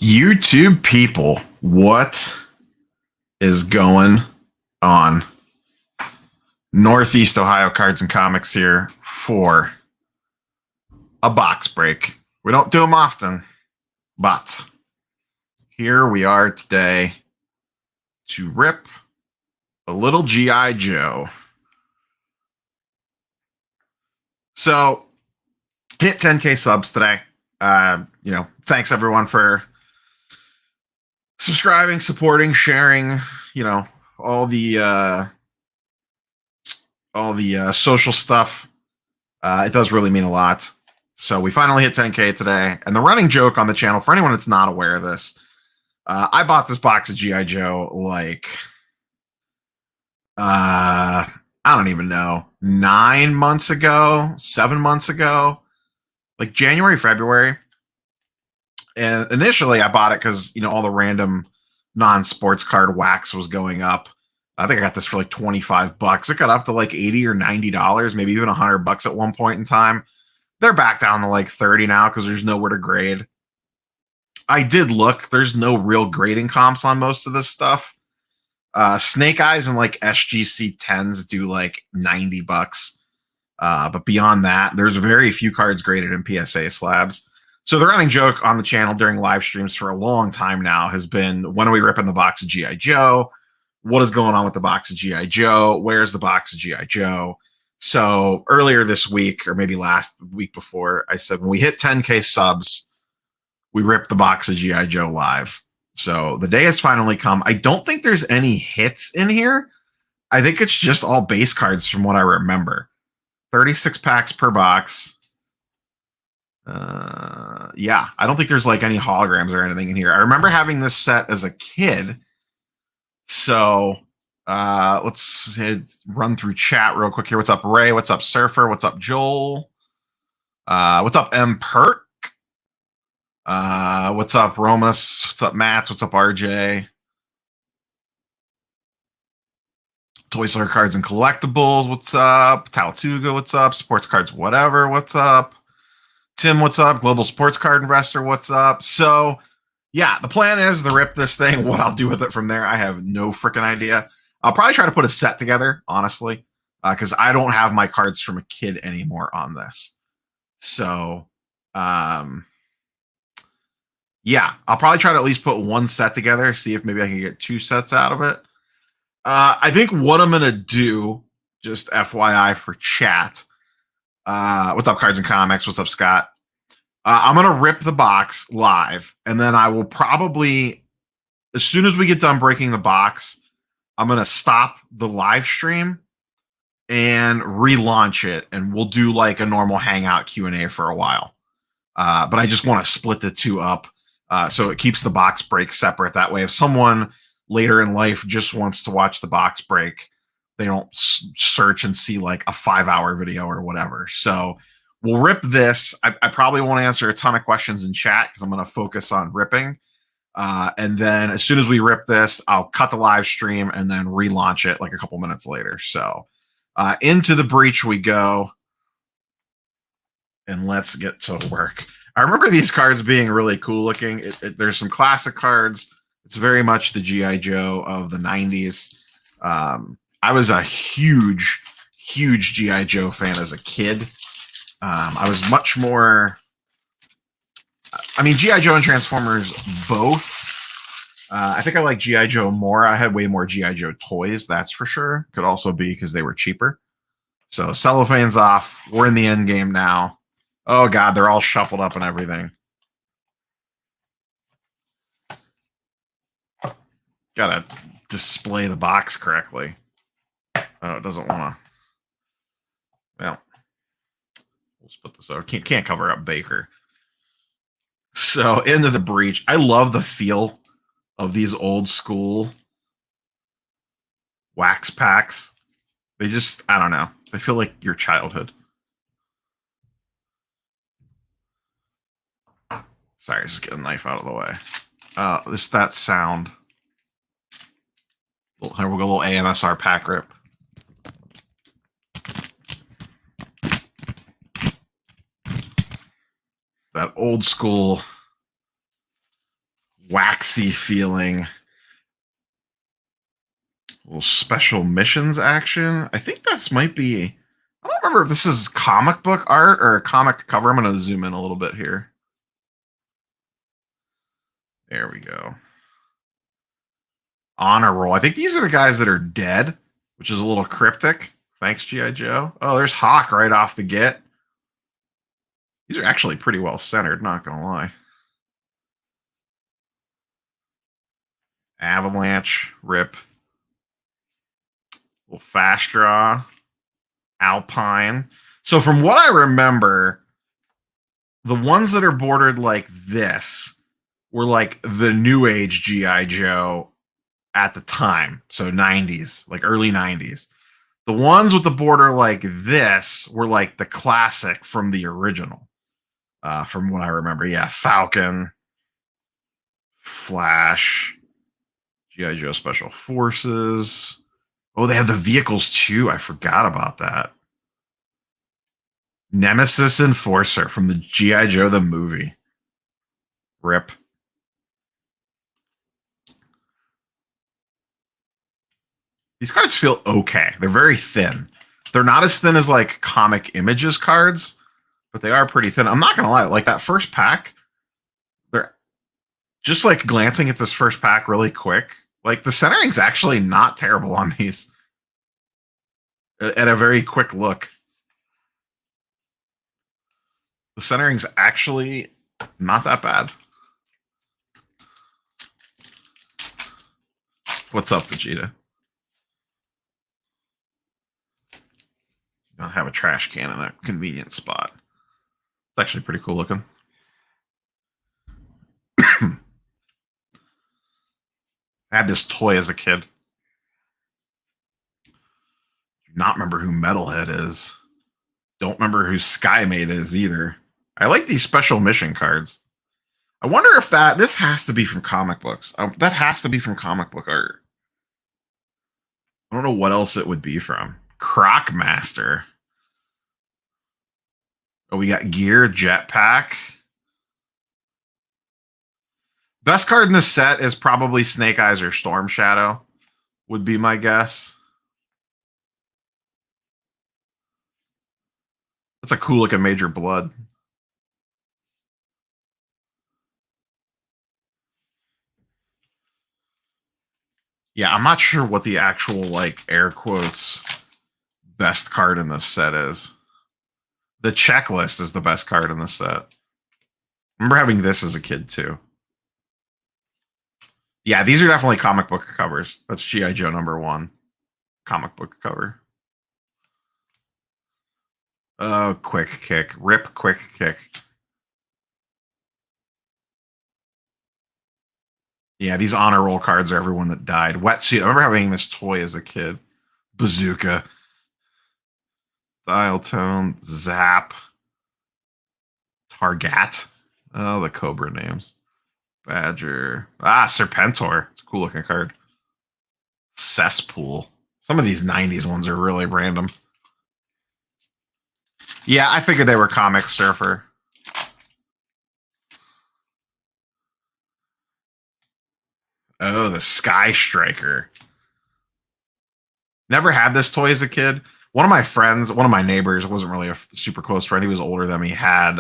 YouTube people, what is going on? Northeast Ohio Cards and Comics here for a box break. We don't do them often, but here we are today to rip a little G.I. Joe. So, hit 10K subs today. Thanks everyone for subscribing, supporting, sharing, all the social stuff. It does really mean a lot. So we finally hit 10K today. And the running joke on the channel, for anyone that's not aware of this, I bought this box of G.I. Joe I don't even know, 9 months ago, 7 months ago, like January, February. And initially I bought it because, all the random non-sports card wax was going up. I think I got this for like $25. It got up to like $80 or $90, maybe even $100 at one point in time. They're back down to like 30 now because there's nowhere to grade. I did look. There's no real grading comps on most of this stuff. Snake Eyes and like SGC 10s do like $90. But beyond that, there's very few cards graded in PSA slabs. So the running joke on the channel during live streams for a long time now has been, when are we ripping the box of G.I. Joe? What is going on with the box of G.I. Joe? Where's the box of G.I. Joe? So earlier this week, or maybe last week before, I said when we hit 10K subs, we rip the box of G.I. Joe live. So the day has finally come. I don't think there's any hits in here. I think it's just all base cards from what I remember. 36 packs per box. Yeah, I don't think there's like any holograms or anything in here. I remember having this set as a kid. So let's run through chat real quick here. What's up, Ray? What's up, Surfer? What's up, Joel? What's up, M. Perk? What's up, Romus? What's up, Matt? What's up, RJ? Toy Store Cards and Collectibles. What's up? Talatuga. What's up? Sports Cards. Whatever. What's up? Tim. What's up? Global Sports Card Investor. What's up? So, yeah, the plan is to rip this thing. What I'll do with it from there, I have no freaking idea. I'll probably try to put a set together, honestly, because I don't have my cards from a kid anymore on this. So, yeah, I'll probably try to at least put one set together, see if maybe I can get 2 sets out of it. I think what I'm going to do, just FYI for chat, what's up, Cards and Comics? What's up, Scott? I'm going to rip the box live, and then I will probably, as soon as we get done breaking the box, I'm going to stop the live stream and relaunch it, and we'll do like a normal Hangout Q&A for a while. But I just want to split the two up so it keeps the box break separate. That way, if someone later in life just wants to watch the box break, they don't search and see like a 5-hour video or whatever. So we'll rip this. I probably won't answer a ton of questions in chat because I'm going to focus on ripping. And then as soon as we rip this, I'll cut the live stream and then relaunch it like a couple minutes later. So into the breach we go. And let's get to work. I remember these cards being really cool looking. There's some classic cards. It's very much the G.I. Joe of the 90s. I was a huge G.I. Joe fan as a kid. I was much more... I mean, G.I. Joe and Transformers both. I think I like G.I. Joe more. I had way more G.I. Joe toys, that's for sure. Could also be because they were cheaper. So cellophane's off. We're in the end game now. Oh, God, they're all shuffled up and everything. Gotta display the box correctly. Oh, it doesn't want to. Well, we'll split this over. Can't cover up Baker. So, into the breach. I love the feel of these old school wax packs. They just, I don't know. They feel like your childhood. Sorry, just get a knife out of the way. That sound. Here we'll go, a little AMSR pack rip. That old school boxy feeling. A little special missions action. I think this might be. I don't remember if this is comic book art or a comic cover. I'm going to zoom in a little bit here. There we go. Honor roll. I think these are the guys that are dead, which is a little cryptic. Thanks, G.I. Joe. Oh, there's Hawk right off the get. These are actually pretty well centered, not going to lie. Avalanche, Rip. Little fast draw. Alpine. So from what I remember, the ones that are bordered like this were like the new age GI Joe at the time, so 90s, like early 90s. The ones with the border like this were like the classic from the original, from what I remember. Yeah, Falcon, Flash, GI Joe Special Forces. Oh, they have the vehicles too. I forgot about that. Nemesis Enforcer from the GI Joe the movie. Rip. These cards feel okay. They're very thin. They're not as thin as like comic images cards, but they are pretty thin. I'm not gonna lie, like that first pack, they're just like glancing at this first pack really quick. Like the centering's actually not terrible on these at a very quick look. The centering's actually not that bad. What's up, Vegeta? You don't have a trash can in a convenient spot. It's actually pretty cool looking. I had this toy as a kid. Do not remember who Metalhead is. Don't remember who Skymate is either. I like these special mission cards. I wonder if this has to be from comic books. That has to be from comic book art. I don't know what else it would be from. Croc Master. Oh, we got Gear, Jetpack. Best card in this set is probably Snake Eyes or Storm Shadow, would be my guess. That's a cool looking Major Blood. Yeah, I'm not sure what the actual, like, air quotes best card in this set is. The Checklist is the best card in the set. I remember having this as a kid, too. Yeah, these are definitely comic book covers. That's G.I. Joe #1. Comic book cover. Oh, Quick Kick. Rip Quick Kick. Yeah, these honor roll cards are everyone that died. Wetsuit. I remember having this toy as a kid. Bazooka. Dial Tone. Zap. Targat. Oh, the Cobra names. Badger. Serpentor. It's a cool looking card. Cesspool. Some of these 90s ones are really random. Yeah, I figured they were Comic Surfer. Oh, the Sky Striker. Never had this toy as a kid. One of my friends, one of my neighbors, wasn't really a super close friend. He was older than me. Had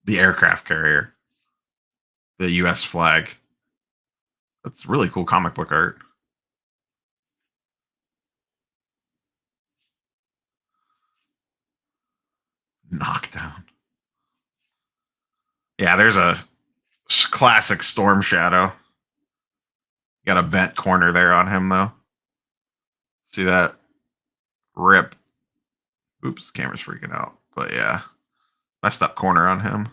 the aircraft carrier, the U.S. flag. That's really cool comic book art. Knockdown. Yeah, there's a classic Storm Shadow. Got a bent corner there on him, though. See that? Rip. Oops, camera's freaking out. But yeah, messed up corner on him.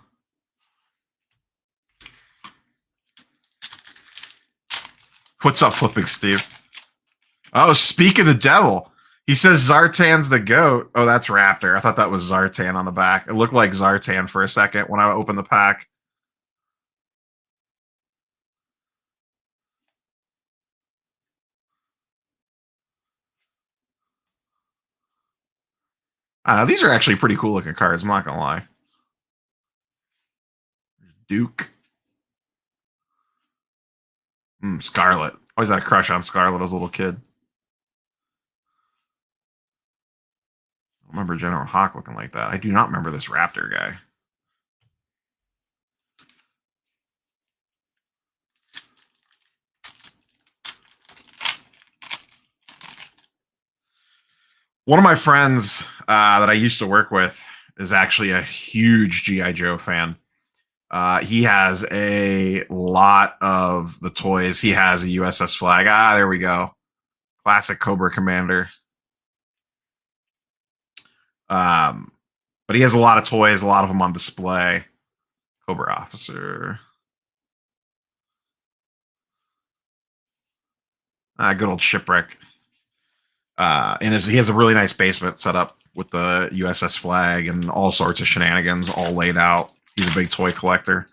What's up, Flipping Steve? Oh, speak of the devil. He says Zartan's the goat. Oh, that's Raptor. I thought that was Zartan on the back. It looked like Zartan for a second when I opened the pack. I don't know. These are actually pretty cool looking cards. I'm not going to lie. Duke. Scarlet. Always had a crush on Scarlet as a little kid. I remember General Hawk looking like that. I do not remember this Raptor guy. One of my friends that I used to work with is actually a huge G.I. Joe fan. He has a lot of the toys. He has a USS Flag. There we go. Classic Cobra Commander. But he has a lot of toys, a lot of them on display. Cobra Officer. Good old Shipwreck. And he has a really nice basement set up with the USS Flag and all sorts of shenanigans all laid out. He's a big toy collector.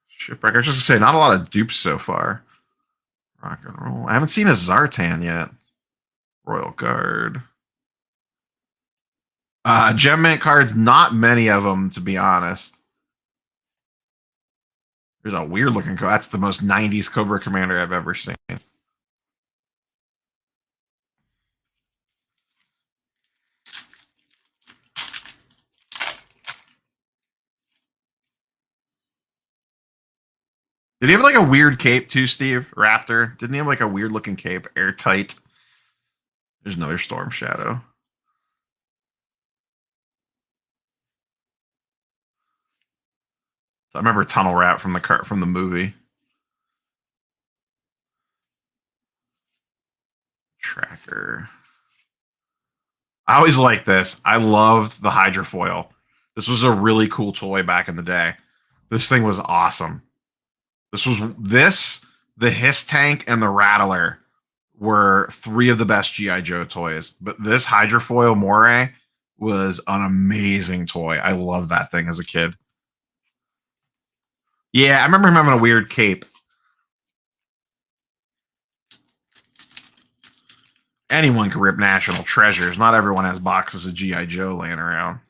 Shipwreck. I was just gonna say, not a lot of dupes so far. Rock and roll. I haven't seen a Zartan yet. Royal Guard. Gem Mint cards, not many of them, to be honest. There's a weird looking code. That's the most 90s Cobra Commander I've ever seen. Did he have like a weird cape too, Steve? Raptor? Didn't he have like a weird looking cape? Airtight. There's another Storm Shadow. I remember Tunnel Rat from the movie. Tracker. I always liked this. I loved the Hydrofoil. This was a really cool toy back in the day. This thing was awesome. The Hiss Tank, and the Rattler were three of the best G.I. Joe toys. But this Hydrofoil Moray was an amazing toy. I loved that thing as a kid. Yeah, I remember him having a weird cape. Anyone can rip National Treasures. Not everyone has boxes of G.I. Joe laying around.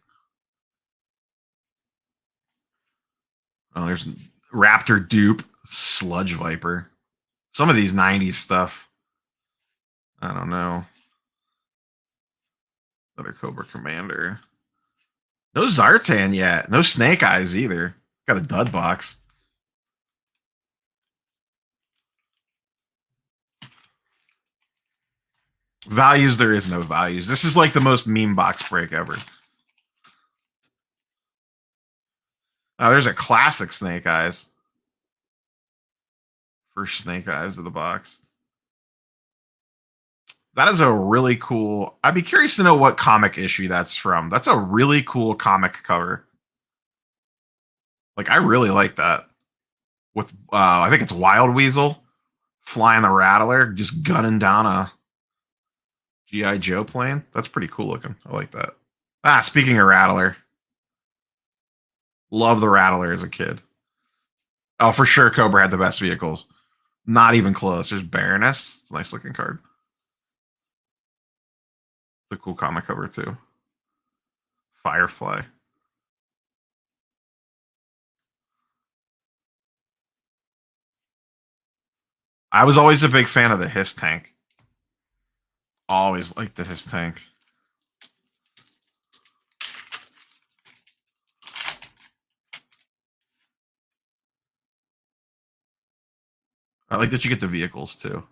Oh, there's Raptor Dupe, Sludge Viper. Some of these 90s stuff. I don't know. Another Cobra Commander. No Zartan yet. No Snake Eyes either. Got a dud box. Values, there is no values. This is like the most meme box break ever. Oh, there's a classic Snake Eyes. First Snake Eyes of the box. That is a really cool. I'd be curious to know what comic issue that's from. That's a really cool comic cover. Like, I really like that. With I think it's Wild Weasel flying the Rattler, just gunning down a G.I. Joe plane. That's pretty cool looking. I like that. Speaking of Rattler, love the Rattler as a kid. Oh, for sure, Cobra had the best vehicles. Not even close. There's Baroness. It's a nice looking card. It's a cool comic cover too. Firefly. I was always a big fan of the Hiss Tank. Always liked the Hiss Tank. I like that you get the vehicles too.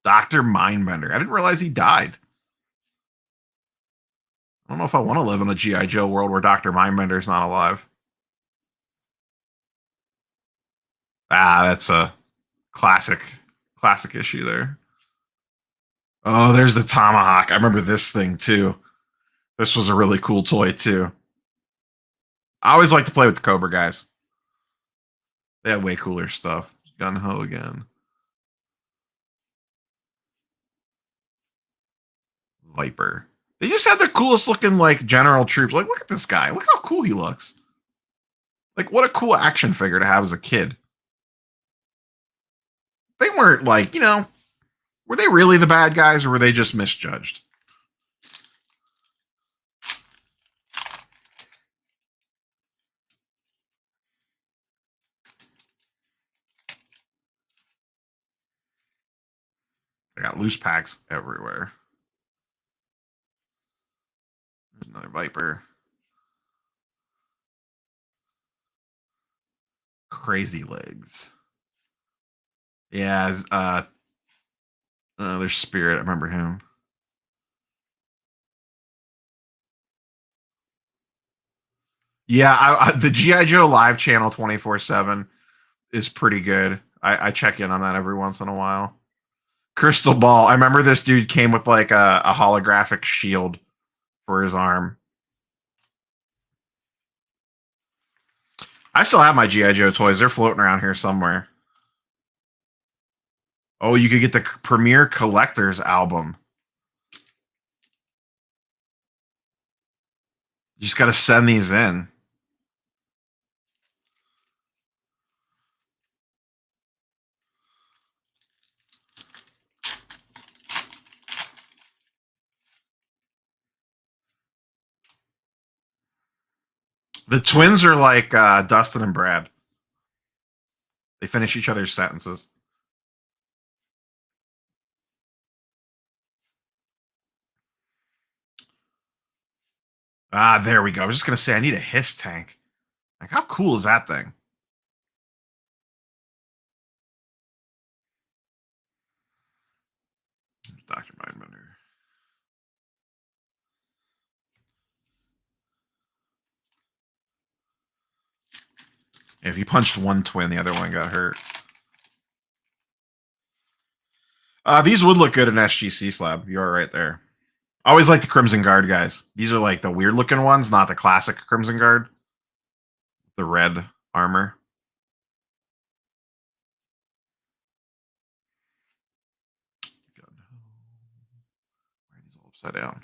Dr. Mindbender. I didn't realize he died. I don't know if I want to live in a G.I. Joe world where Dr. Mindbender's not alive. That's a classic issue there. Oh, there's the Tomahawk. I remember this thing too. This was a really cool toy too. I always like to play with the Cobra guys. They had way cooler stuff. Gun Ho again. Viper. They just had the coolest looking like general troops. Like, look at this guy. Look how cool he looks. Like, what a cool action figure to have as a kid. They weren't like, were they really the bad guys or were they just misjudged? I got loose packs everywhere. There's another Viper. Crazy legs. Yeah, there's Spirit. I remember him. Yeah, the GI Joe live channel 24/7 is pretty good. I check in on that every once in a while. Crystal Ball. I remember this dude came with like a holographic shield for his arm. I still have my GI Joe toys. They're floating around here somewhere. Oh, you could get the Premier Collector's album. You just got to send these in. The twins are like Dustin and Brad. They finish each other's sentences. Ah, there we go. I was just gonna say I need a hiss tank. Like, how cool is that thing? Dr. Mindbender. If you punched one twin, the other one got hurt. These would look good in SGC slab. You are right there. I always like the Crimson Guard guys. These are like the weird looking ones, not the classic Crimson Guard. The red armor. Good. Why are these all upside down?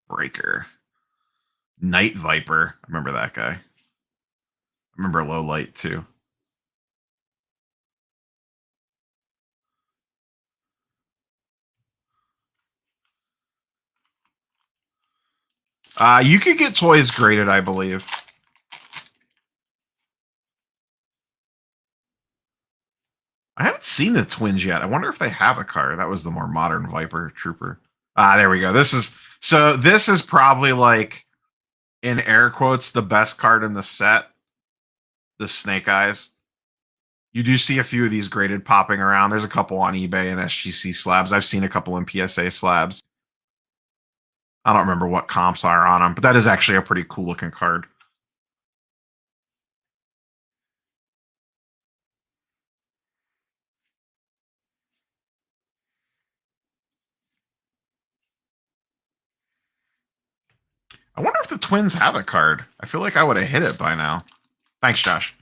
Breaker. Night Viper. I remember that guy. I remember Low Light too. You could get toys graded, I believe. I haven't seen the twins yet. I wonder if they have a card. That was the more modern Viper Trooper. There we go. This is probably like, in air quotes, the best card in the set. The Snake Eyes. You do see a few of these graded popping around. There's a couple on eBay and SGC slabs. I've seen a couple in PSA slabs. I don't remember what comps are on them, but that is actually a pretty cool looking card. I wonder if the twins have a card. I feel like I would have hit it by now. Thanks, Josh.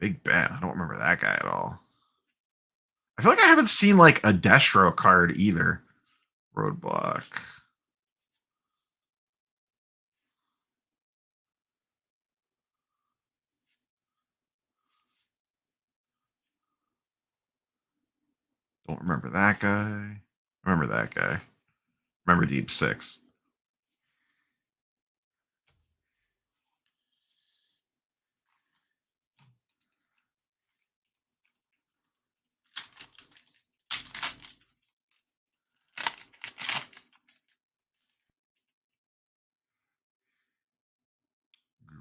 Big Ben. I don't remember that guy at all. I feel like I haven't seen like a Destro card either. Roadblock. Don't remember that guy. Remember that guy. Remember Deep Six.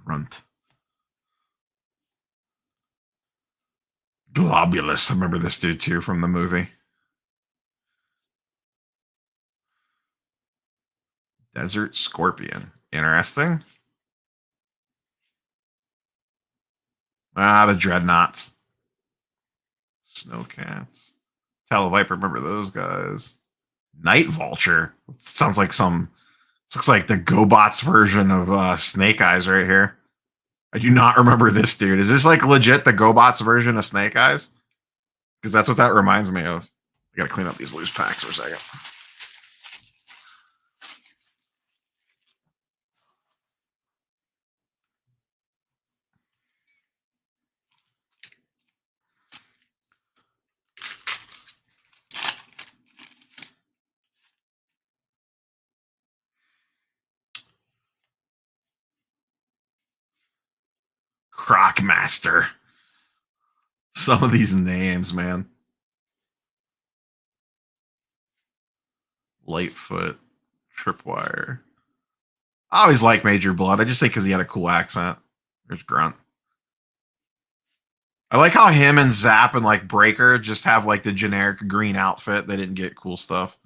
Grunt. Globulus. I remember this dude too from the movie. Desert Scorpion. Interesting. The Dreadnoughts. Snowcats. Televiper. Remember those guys. Night Vulture. Sounds like some. Looks like the GoBots version of Snake Eyes right here. I do not remember this dude. Is this like legit the GoBots version of Snake Eyes? Because that's what that reminds me of. I gotta clean up these loose packs for a second. Crocmaster. Some of these names, man. Lightfoot. Tripwire. I always like Major Blood. I just think because he had a cool accent. There's Grunt. I like how him and Zap and like Breaker just have like the generic green outfit. They didn't get cool stuff.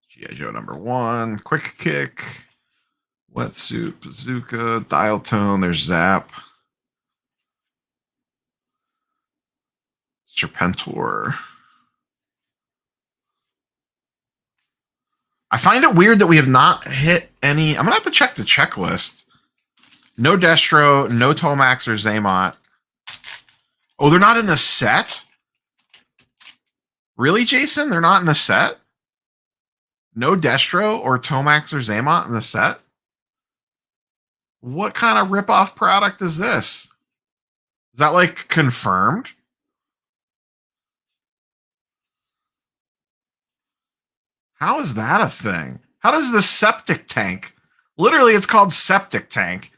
G.I. Joe #1, Quick Kick, Wetsuit, Bazooka, Dial Tone, there's Zap. Serpentor. I find it weird that we have not hit any. I'm going to have to check the checklist. No Destro, no Tomax or Zaymot. Oh, they're not in the set? Really, Jason? They're not in the set? No Destro or Tomax or Zaymot in the set? What kind of rip-off product is this? Is that like confirmed? How is that a thing? How does the Septic Tank? Literally, it's called Septic Tank.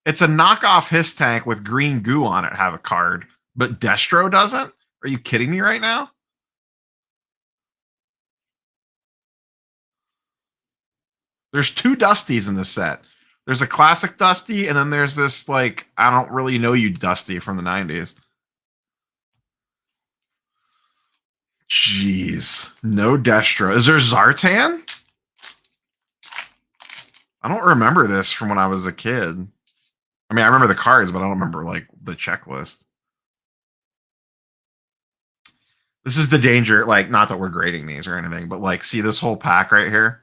It's a knockoff Hiss Tank with green goo on it have a card, but Destro doesn't? Are you kidding me right now? There's two Dusties in the set. There's a classic Dusty, and then there's this, like, I don't really know you Dusty from the 90s. Jeez. No Destro. Is there Zartan? I don't remember this from when I was a kid. I mean, I remember the cards, but I don't remember, like, the checklist. This is the danger, like, not that we're grading these or anything, but, like, see this whole pack right here?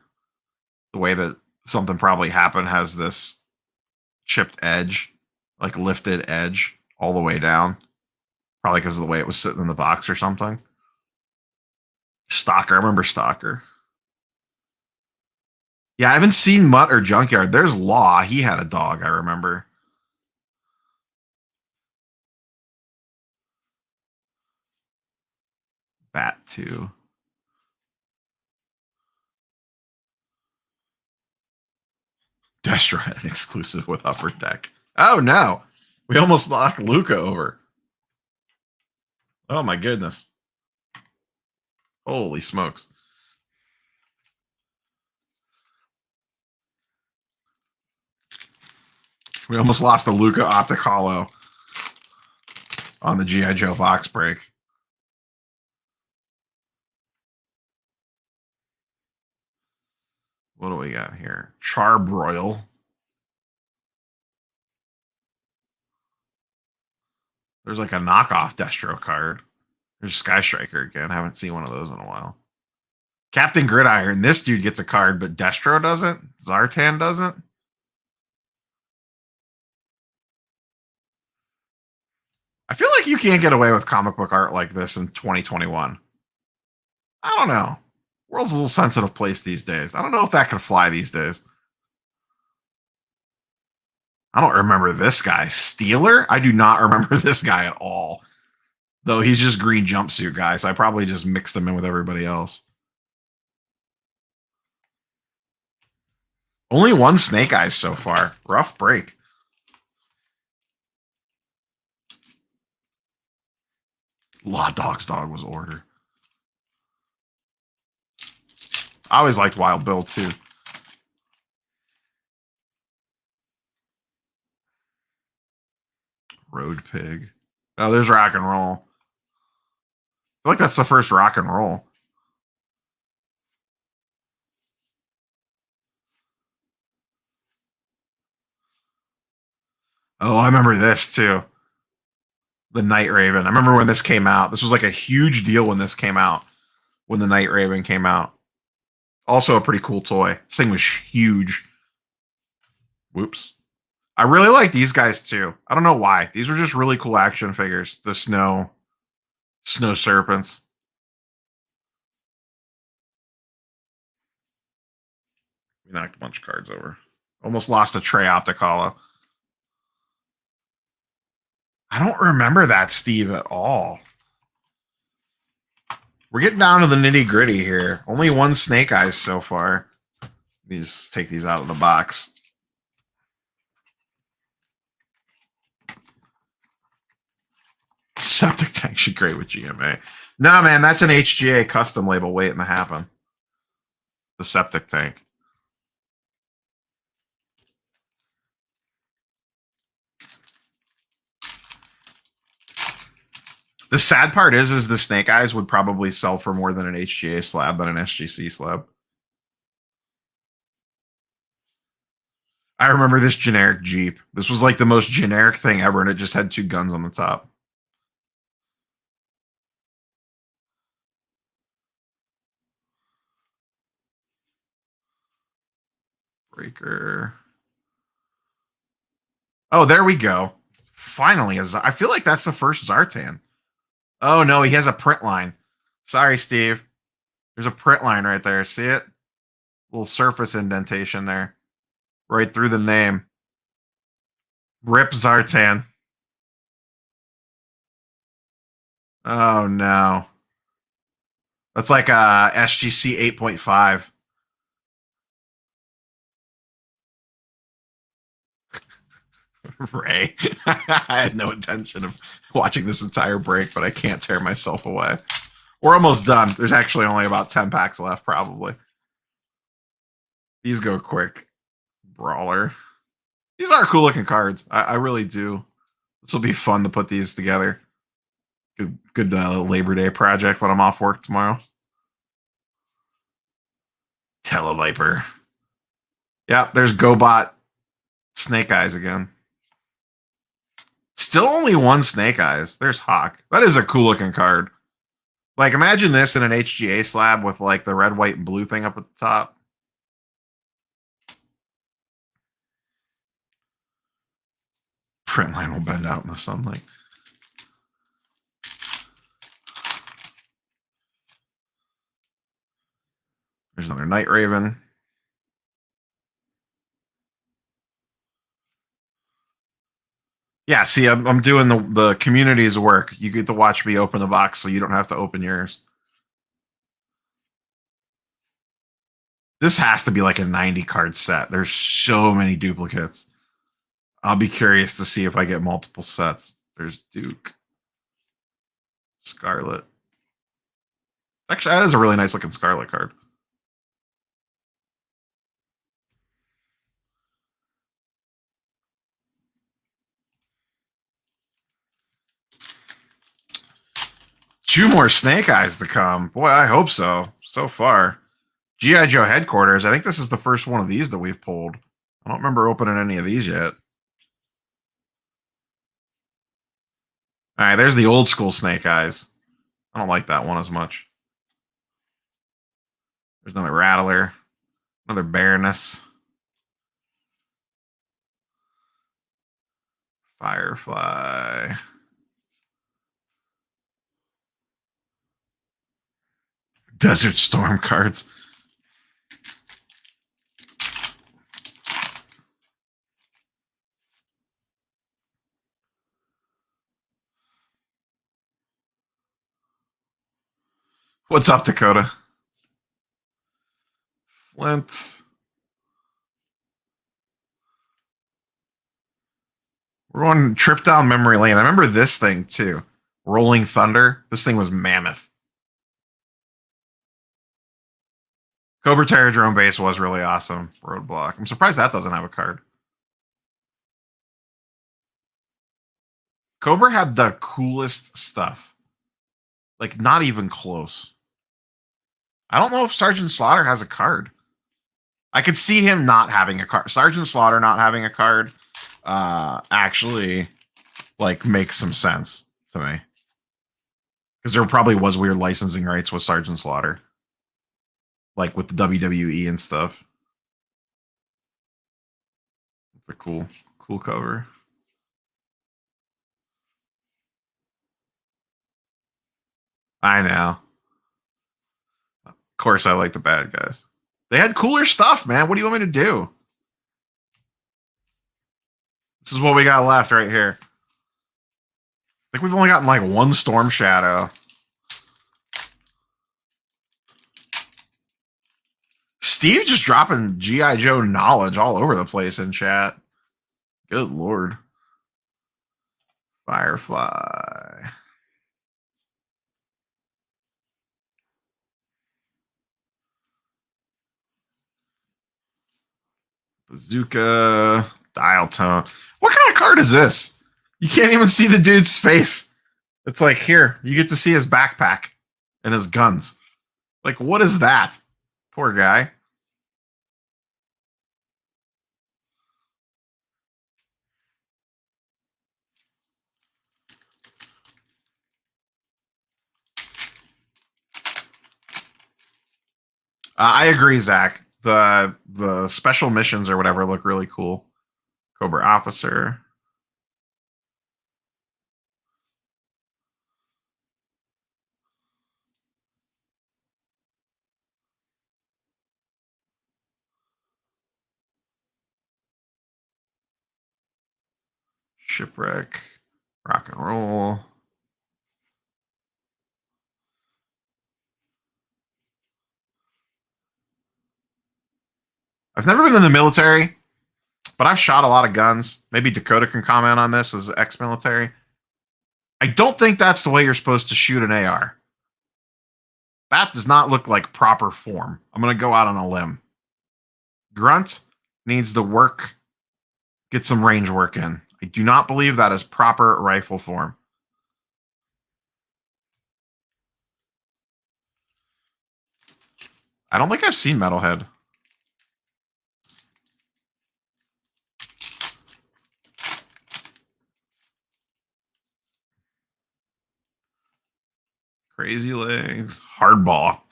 The way that something probably happened has this chipped edge, like lifted edge all the way down. Probably because of the way it was sitting in the box or something. Stalker. I remember Stalker. Yeah, I haven't seen Mutt or Junkyard. There's Law. He had a dog, I remember. Bat 2. Destro had an exclusive with Upper Deck. Oh, no. We almost knocked Luca over. Oh, my goodness. Holy smokes. We almost lost the Luca Optic Hollow on the G.I. Joe box break. What do we got here? Charbroil. There's like a knockoff Destro card. There's Sky Striker again. I haven't seen one of those in a while. Captain Gridiron. This dude gets a card, but Destro doesn't. Zartan doesn't. I feel like you can't get away with comic book art like this in 2021. I don't know. World's a little sensitive place these days. I don't know if that could fly these days. I don't remember this guy. Steeler? I do not remember this guy at all. Though he's just green jumpsuit guy, so I probably just mixed him in with everybody else. Only one Snake Eyes so far. Rough break. Law Dog's dog was Order. I always liked Wild Bill too. Road Pig. Oh, there's Rock and Roll. I feel like that's the first Rock and Roll. Oh, I remember this too. The Night Raven. I remember when this came out. This was like a huge deal when this came out. When the Night Raven came out. Also a pretty cool toy. This thing was huge. Whoops. I really like these guys too. I don't know why. These were just really cool action figures. The snow serpents. We knocked a bunch of cards over. Almost lost a Trey Optic Hollow. I don't remember that, Steve, at all. We're getting down to the nitty gritty here. Only one Snake Eyes so far. Let me just take these out of the box. Septic tank should great with GMA. Nah, man, that's an HGA custom label waiting to happen. The septic tank. The sad part is the Snake Eyes would probably sell for more than an HGA slab than an SGC slab. I remember this generic Jeep. This was like the most generic thing ever, and it just had two guns on the top. Breaker. Oh, there we go. Finally, I feel like that's the first Zartan. Oh no, he has a print line. Sorry, Steve. There's a print line right there. See it? Little surface indentation there. Right through the name. Rip Zartan. Oh no. That's like a SGC 8.5. Ray. I had no intention of watching this entire break, but I can't tear myself away. We're almost done. There's actually only about 10 packs left, probably. These go quick. Brawler. These are cool looking cards. I really do. This will be fun to put these together. Good Labor Day project when I'm off work tomorrow. Televiper. Yeah, there's GoBot Snake Eyes again. Still only one Snake Eyes. There's Hawk. That is a cool looking card. Like, imagine this in an HGA slab with like the red, white, and blue thing up at the top. Print line will bend out in the sunlight. There's another Night Raven. Yeah, see, I'm doing the community's work. You get to watch me open the box so you don't have to open yours. This has to be like a 90 card set. There's so many duplicates. I'll be curious to see if I get multiple sets. There's Duke. Scarlet. Actually, that is a really nice looking Scarlet card. Two more Snake Eyes to come. Boy, I hope so. So far. G.I. Joe Headquarters. I think this is the first one of these that we've pulled. I don't remember opening any of these yet. All right, there's the old school Snake Eyes. I don't like that one as much. There's another Rattler. Another Baroness. Firefly. Desert Storm cards. What's up, Dakota? Flint. We're on trip down memory lane. I remember this thing too. Rolling Thunder. This thing was mammoth. Cobra Terradrome base was really awesome. Roadblock. I'm surprised that doesn't have a card. Cobra had the coolest stuff. Like, not even close. I don't know if Sergeant Slaughter has a card. I could see him not having a card. Sergeant Slaughter not having a card actually like makes some sense to me. Because there probably was weird licensing rights with Sergeant Slaughter. Like with the WWE and stuff. It's a cool cover. I know. Of course I like the bad guys. They had cooler stuff, man. What do you want me to do? This is what we got left right here. think we've only gotten like one Storm Shadow. Steve just dropping G.I. Joe knowledge all over the place in chat. Good lord. Firefly. Bazooka. Dial tone. What kind of card is this? You can't even see the dude's face. It's like, here, you get to see his backpack and his guns. Like, what is that? Poor guy. I agree, Zach. The special missions or whatever look really cool. Cobra Officer. Shipwreck. Rock and roll. I've never been in the military, but I've shot a lot of guns. Maybe Dakota can comment on this as ex-military. I don't think that's the way you're supposed to shoot an AR. That does not look like proper form. I'm going to go out on a limb. Grunt needs to work, get some range work in. I do not believe that is proper rifle form. I don't think I've seen Metalhead. Crazy Legs. Hardball.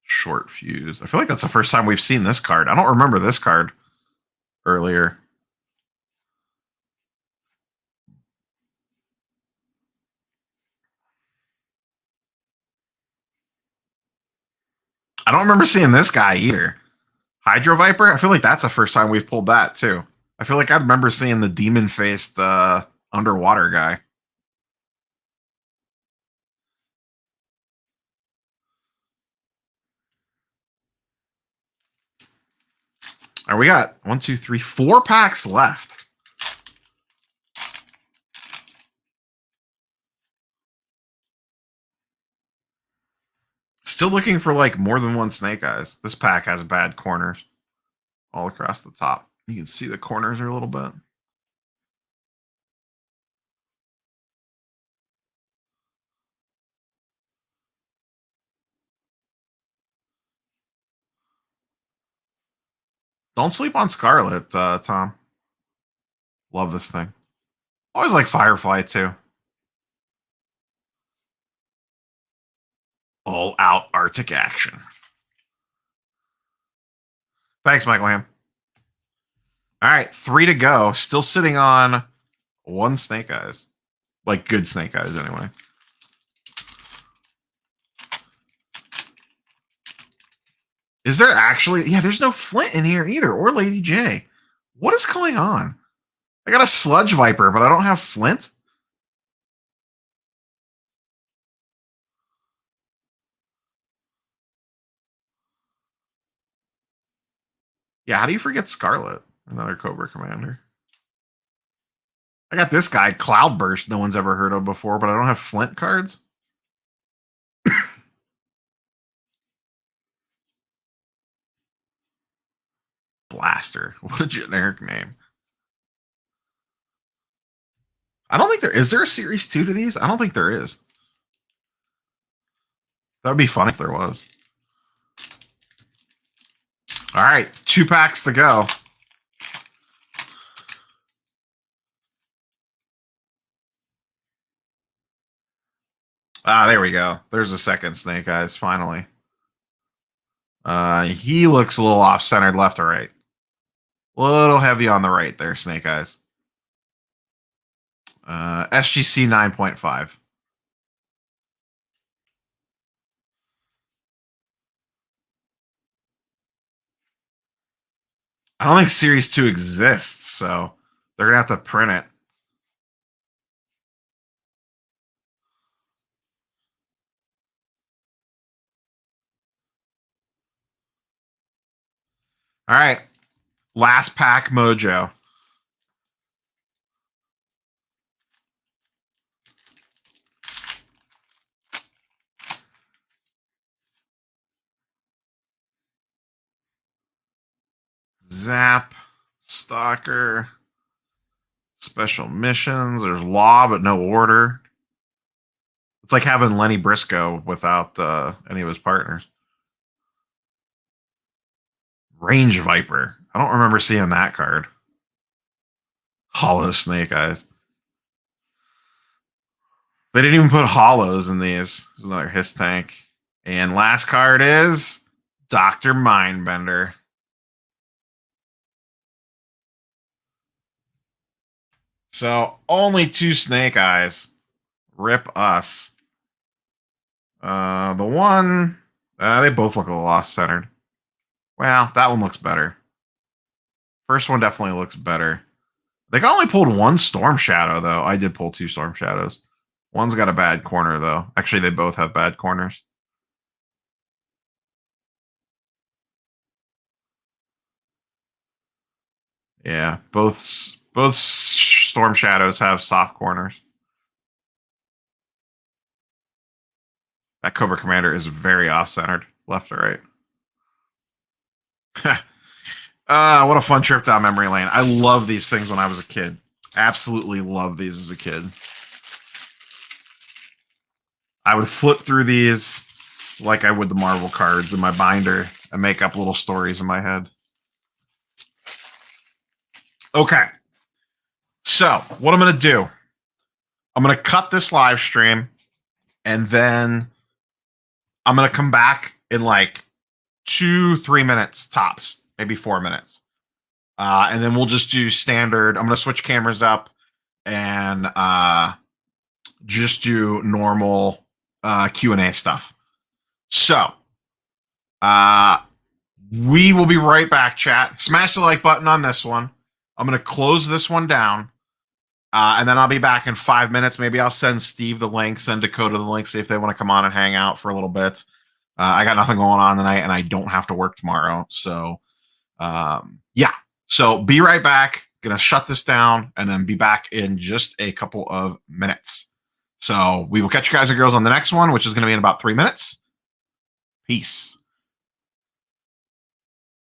Short Fuse. I feel like that's the first time we've seen this card. I don't remember this card earlier. I don't remember seeing this guy either. Hydro Viper? I feel like that's the first time we've pulled that too. I feel like I remember seeing the demon-faced underwater guy. All right, we got 1, 2, 3, 4 packs left. Still looking for like more than one Snake Eyes. This pack has bad corners all across the top. You can see the corners are a little bit. Don't sleep on Scarlet, Tom. Love this thing. Always like Firefly too. All out Arctic action. Thanks, Michael Ham. All right, 3 to go. Still sitting on 1 Snake Eyes. Like good Snake Eyes, anyway. Is there actually? Yeah, there's no Flint in here either, or Lady J. What is going on? I got a Sludge Viper, but I don't have Flint. Yeah, how do you forget Scarlet? Another Cobra Commander. I got this guy, Cloudburst, no one's ever heard of before, but I don't have Flint cards. Blaster. What a generic name. I don't think there is. There a Series 2 to these? I don't think there is. That would be fun if there was. All right, 2 packs to go. Ah, there we go. There's a second Snake Eyes, finally. He looks a little off-centered left or right. A little heavy on the right there, Snake Eyes. SGC 9.5. I don't think Series 2 exists, so they're going to have to print it. All right. Last pack mojo. Zap, Stalker, Special Missions. There's Law, but no Order. It's like having Lenny Briscoe without any of his partners. Range Viper. I don't remember seeing that card. Hollow Snake Eyes. They didn't even put hollows in these. There's another Hiss Tank. And last card is Dr. Mindbender. So only 2 Snake Eyes. Rip us. The one, they both look a little off-centered. Well, that one looks better. First one definitely looks better. They only pulled 1 Storm Shadow, though. I did pull 2 Storm Shadows. One's got a bad corner, though. Actually, they both have bad corners. Yeah, both Storm Shadows have soft corners. That Cobra Commander is very off-centered, left or right. What a fun trip down memory lane. I love these things when I was a kid. Absolutely love these as a kid. I would flip through these like I would the Marvel cards in my binder and make up little stories in my head. Okay. So, what I'm going to do, I'm going to cut this live stream, and then I'm going to come back in like 2-3 minutes tops, maybe 4 minutes. And then we'll just do standard. I'm going to switch cameras up and just do normal Q&A stuff. So, we will be right back, chat. Smash the like button on this one. I'm going to close this one down. And then I'll be back in 5 minutes. Maybe I'll send Steve the link, send Dakota the link, see if they want to come on and hang out for a little bit. I got nothing going on tonight, and I don't have to work tomorrow. So, yeah. So be right back. Gonna shut this down and then be back in just a couple of minutes. So we will catch you guys and girls on the next one, which is going to be in about 3 minutes. Peace.